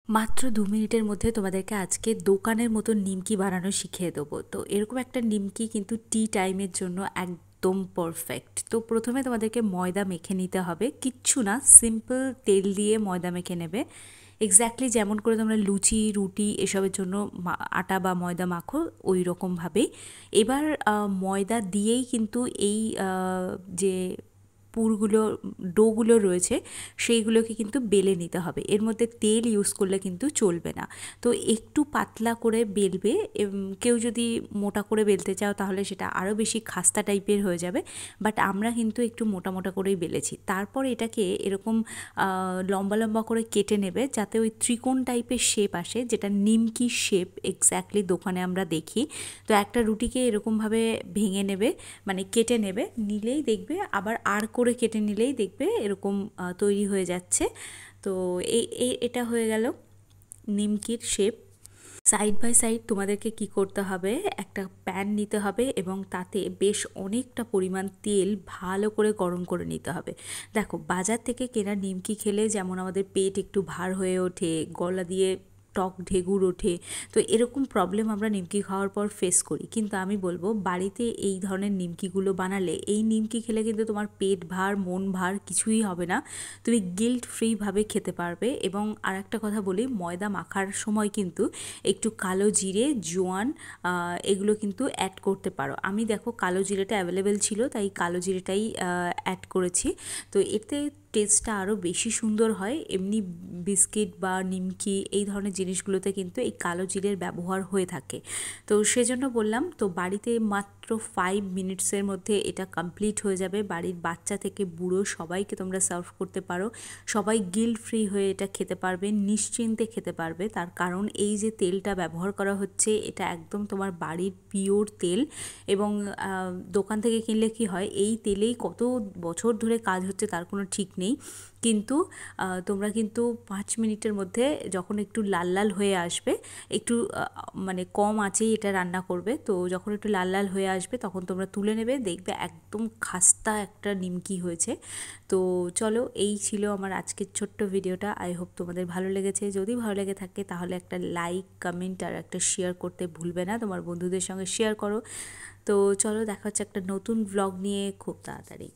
মাত্র ২ মিনিটের মধ্যে তোমাদেরকে আজকে দোকানের মতো নিমকি বানানো শিখিয়ে দেবো। তো এরকম একটা নিমকি কিন্তু টি টাইমের জন্য একদম পারফেক্ট। তো প্রথমে তোমাদেরকে ময়দা মেখে নিতে হবে, কিচ্ছু না, সিম্পল তেল দিয়ে ময়দা মেখে নেবে। এক্স্যাক্টলি যেমন করে তোমরা লুচি রুটি এসবের জন্য আটা বা ময়দা মাখো ওই রকমভাবেই। এবার ময়দা দিয়েই কিন্তু এই যে পুরগুলো ডোগুলো রয়েছে সেইগুলোকে কিন্তু বেলে নিতে হবে। এর মধ্যে তেল ইউজ করলে কিন্তু চলবে না। তো একটু পাতলা করে বেলবে। কেউ যদি মোটা করে বেলতে চাও তাহলে সেটা আরও বেশি খাস্তা টাইপের হয়ে যাবে, বাট আমরা কিন্তু একটু মোটা মোটা করেই বেলেছি। তারপর এটাকে এরকম লম্বা লম্বা করে কেটে নেবে যাতে ওই ত্রিকোণ টাইপের শেপ আসে, যেটা নিমকি শেপ এক্স্যাক্টলি দোকানে আমরা দেখি। তো একটা রুটিকে এরকমভাবে ভেঙে নেবে, মানে কেটে নেবে, নিলেই দেখবে আবার করে কেটে নিলেই দেখবে এরকম তৈরি হয়ে যাচ্ছে। তো এটা হয়ে গেল নিমকির শেপ। সাইড বাই সাইড তোমাদেরকে কি করতে হবে, একটা প্যান নিতে হবে এবং তাতে বেশ অনেকটা পরিমাণ তেল ভালো করে গরম করে নিতে হবে। দেখো, বাজার থেকে কেনা নিমকি খেলে যেমন আমাদের পেট একটু ভার হয়ে ওঠে, গলা দিয়ে টক ঢেগুর ওঠে, তো এরকম প্রবলেম আমরা নিমকি খাওয়ার পর ফেস করি। কিন্তু আমি বলবো বাড়িতে এই ধরনের নিমকিগুলো বানালে, এই নিমকি খেলে কিন্তু তোমার পেট ভার মন ভার কিছুই হবে না, তুমি গিল্ট ফ্রিভাবে খেতে পারবে। এবং আর একটা কথা বলি, ময়দা মাখার সময় কিন্তু একটু কালো জিরে, জোয়ান এগুলো কিন্তু অ্যাড করতে পারো। আমি দেখো কালো জিরেটা অ্যাভেলেবেল ছিল তাই কালো জিরেটাই অ্যাড করেছি। তো এতে টেস্টটা আরও বেশি সুন্দর হয়। এমনি বিস্কিট বা নিমকি এই ধরনের জিনিসগুলোতে কিন্তু এই কালো জিরের ব্যবহার হয়ে থাকে। তো সেজন্য বললাম, তো বাড়িতে মাত্র 5 মিনিটসের মধ্যে এটা কমপ্লিট হয়ে যাবে। বাড়ির বাচ্চা থেকে বুড়ো সবাইকে তোমরা সার্ভ করতে পারো, সবাই গিল্ট ফ্রি হয়ে এটা খেতে পারবে, নিশ্চিন্তে খেতে পারবে। তার কারণ এই যে তেলটা ব্যবহার করা হচ্ছে এটা একদম তোমার বাড়ির পিওর তেল। এবং দোকান থেকে কিনলে কি হয়, এই তেলেই কত বছর ধরে কাজ হচ্ছে তার কোনো ঠিক নেই। কিন্তু তোমরা কিন্তু 5 মিনিটের মধ্যে যখন একটু লাল লাল হয়ে আসবে, একটু মানে কম আঁচেই এটা রান্না করবে, তো যখন একটু লাল লাল হয়ে আসবে তখন তোমরা তুলে নেবে, দেখবে একদম খাস্তা একটা নিমকি হয়েছে। তো চলো, এই ছিল আমার আজকের ছোট্ট ভিডিওটা। আই হোপ তোমাদের ভালো লেগেছে। যদি ভালো লেগে থাকে তাহলে একটা লাইক, কমেন্ট আর একটা শেয়ার করতে ভুলবে না, তোমার বন্ধুদের সঙ্গে শেয়ার করো। তো চলো, দেখা হচ্ছে একটা নতুন ভ্লগ নিয়ে খুব তাড়াতাড়ি।